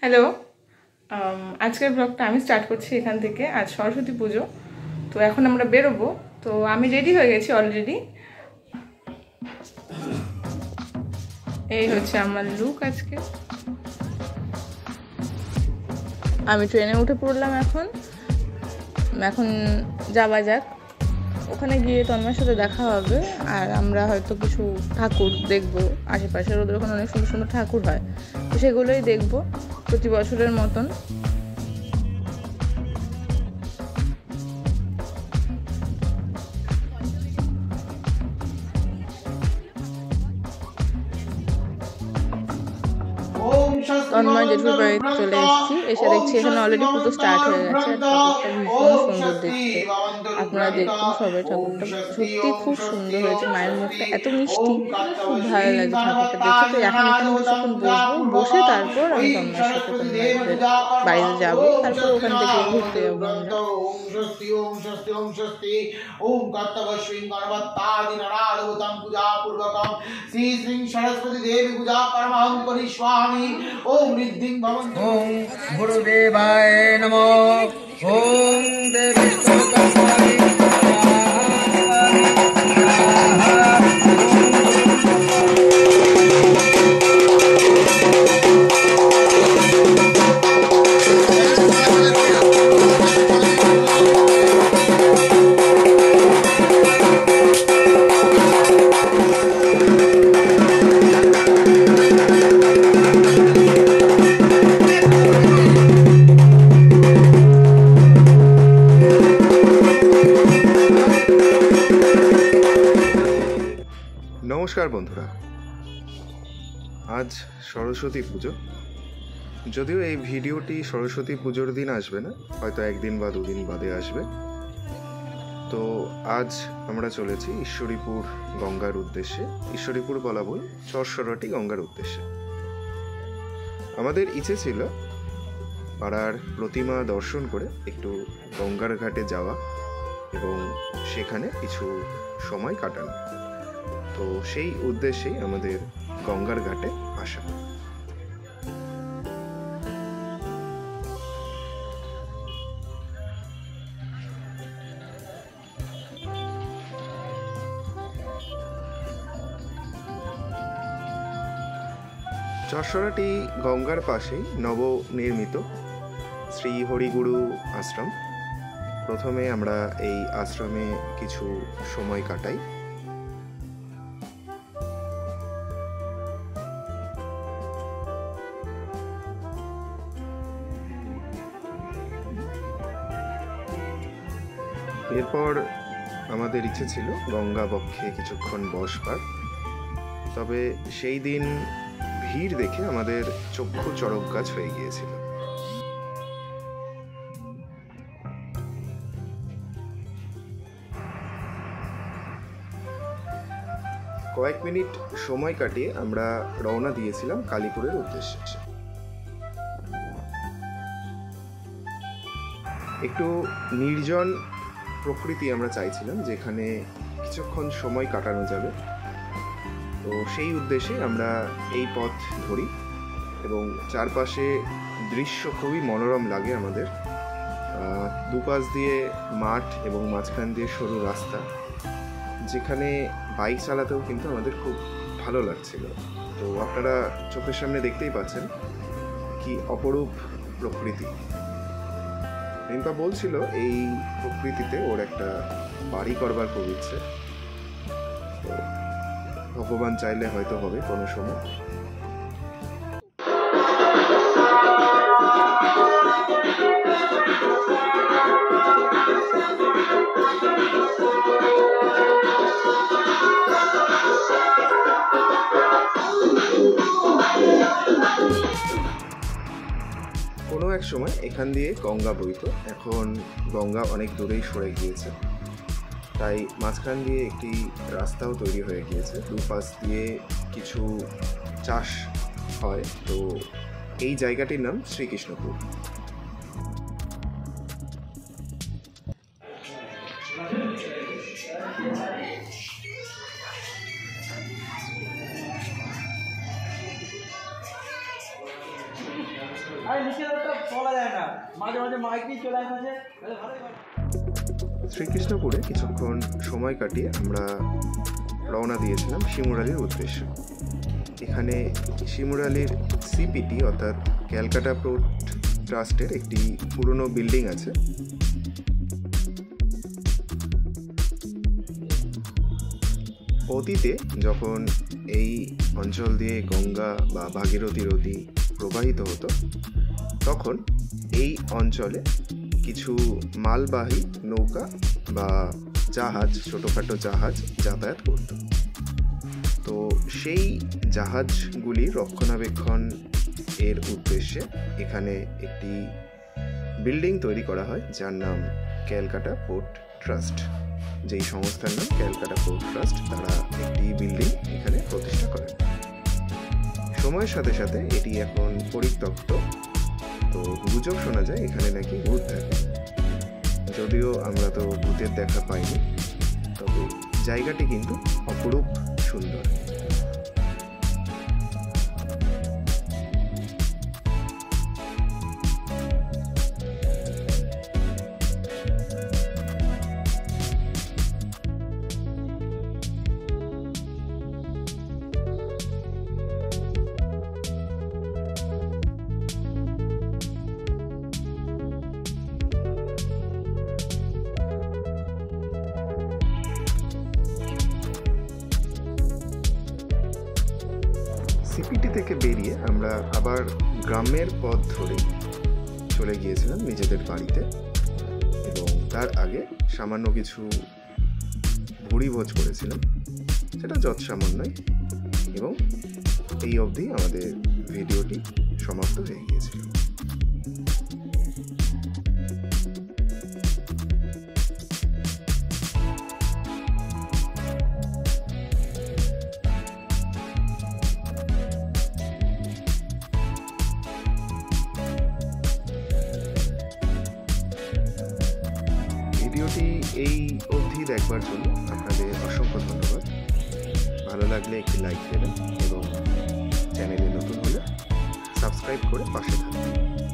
Hello, আজকের ব্লগটা আমি স্টার্ট করছি এখান থেকে। আজ সরস্বতী পুজো, তো এখন আমরা বেরোবো। তো আমি রেডি হয়ে গেছি অলরেডি। এই হচ্ছে আমার লুক আজকে। আমি ট্রেনে উঠে পড়লাম। এখন যাওয়া যাক। ওখানে গিয়ে তন্ময়ের সাথে দেখা হবে, আর আমরা হয়তো কিছু ঠাকুর দেখবো আশেপাশের। ওদের ওখানে অনেক সুন্দর সুন্দর ঠাকুর হয়, তো সেগুলোই দেখবো প্রতি বছরের মতন। তন্ময় জেঠুর বাড়িতে চলে এসেছি। এসে দেখছি এখানে অলরেডি পুজো স্টার্ট হয়ে গেছে। ঠাকুরটা ভীষণ সুন্দর দেখতে, আপনারা দেখুন সবাই। ঠাকুরটা সত্যি খুব সুন্দর হয়েছে। মায়ের মুখটা এত মিষ্টি, খুব ভালো লাগে ঠাকুরটা দেখে। তো এখন এখানে কিছুক্ষণ বসবো, বসে তারপর আমি তন্ময়ের সাথে তন্ময়ের বাড়িতে যাবো। তারপর ওখান থেকে ঘুরতে যাবো আমরা। श्री श्री सरस्वती देवी पूजा परमहं करिष्यामि। ओम रिद्धिं भवन्तु। ओम गुरुदेवाय नमो। ओम देवी নমস্কার বন্ধুরা, আজ সরস্বতী পুজো। যদিও এই ভিডিওটি সরস্বতী পুজোর দিন আসবে না, হয়তো একদিন বা দুদিন বাদে আসবে। তো আজ আমরা চলেছি ঈশ্বরীপুর গঙ্গার উদ্দেশ্যে। ঈশ্বরীপুর বলা ভুল, চরসরাটি গঙ্গার উদ্দেশ্যে। আমাদের ইচ্ছে ছিল পাড়ার প্রতিমা দর্শন করে একটু গঙ্গার ঘাটে যাওয়া এবং সেখানে কিছু সময় কাটানো। তো সেই উদ্দেশ্যেই আমাদের গঙ্গার ঘাটে আসা। চরসরাটি গঙ্গার পাশেই নবনির্মিত শ্রী হরিগুরু আশ্রম। প্রথমে আমরা এই আশ্রমে কিছু সময় কাটাই। এরপর আমাদের ইচ্ছে ছিল গঙ্গা বক্ষে কিছুক্ষণ বসবার। তবে সেই দিন ভিড় দেখে আমাদের চক্ষু চড়ক গাছ হয়ে গিয়েছিল। কয়েক মিনিট সময় কাটিয়ে আমরা রওনা দিয়েছিলাম কালীপুরের উদ্দেশ্যে। একটু নির্জন প্রকৃতি আমরা চাইছিলাম, যেখানে কিছুক্ষণ সময় কাটানো যাবে। তো সেই উদ্দেশ্যে আমরা এই পথ ধরি এবং চারপাশে দৃশ্য খুবই মনোরম লাগে আমাদের। দুপাশ দিয়ে মাঠ এবং মাঝখান দিয়ে সরু রাস্তা, যেখানে বাইক চালাতেও কিন্তু আমাদের খুব ভালো লাগছিল। তো আপনারা চোখের সামনে দেখতেই পাচ্ছেন কি অপরূপ প্রকৃতি। রিম্পা বলছিল এই প্রকৃতিতে ওর একটা বাড়ি করবার খুব ইচ্ছে। তো ভগবান চাইলে হয়তো হবে কোনো সময়। কোনো এক সময় এখান দিয়ে গঙ্গা বইত, এখন গঙ্গা অনেক দূরেই সরে গিয়েছে। তাই মাঝখান দিয়ে একটি রাস্তাও তৈরি হয়ে গিয়েছে। দুপাশ দিয়ে কিছু চাষ হয়। তো এই জায়গাটির নাম শ্রীকৃষ্ণপুর। শ্রীকৃষ্ণপুরে কিছুক্ষণ সময় কাটিয়ে আমরা রওনা দিয়েছিলাম শিমুরালির উদ্দেশ্যে। এখানে শিমুরালির সিপিটি অর্থাৎ ক্যালকাটা পোর্ট ট্রাস্টের একটি পুরনো বিল্ডিং আছে। অতীতে যখন এই অঞ্চল দিয়ে গঙ্গা বা ভাগীরথী নদী প্রবাহিত হতো তখন এই অঞ্চলে কিছু মালবাহী নৌকা বা জাহাজ, ছোটোখাটো জাহাজ যাতায়াত করত। তো সেই জাহাজগুলির রক্ষণাবেক্ষণ এর উদ্দেশ্যে এখানে একটি বিল্ডিং তৈরি করা হয় যার নাম ক্যালকাটা পোর্ট ট্রাস্ট। যেই সংস্থার নাম ক্যালকাটা পোর্ট ট্রাস্ট, তারা একটি বিল্ডিং এখানে প্রতিষ্ঠা করেন। সময়ের সাথে সাথে এটি এখন পরিত্যক্ত। তো গুজব শোনা যায় এখানে নাকি ভূত থাকে, যদিও আমরা তো ভূতের দেখা পাইনি, তবে জায়গাটি কিন্তু অপরূপ সুন্দর। সিপিটি থেকে বেরিয়ে আমরা আবার গ্রামের পথ ধরে চলে গিয়েছিলাম নিজেদের বাড়িতে, এবং তার আগে সামান্য কিছু ভুড়িভোজ করেছিলাম, সেটা যৎসামান্যই, এবং এই অবধি আমাদের ভিডিওটি সমাপ্ত হয়ে গিয়েছিল। ভিডিওটি এই অবধি দেখবার জন্য আপনাদের অসংখ্য ধন্যবাদ। ভালো লাগলে একটি লাইক দেবেন এবং চ্যানেলে নতুন হলে সাবস্ক্রাইব করে পাশে থাকবেন।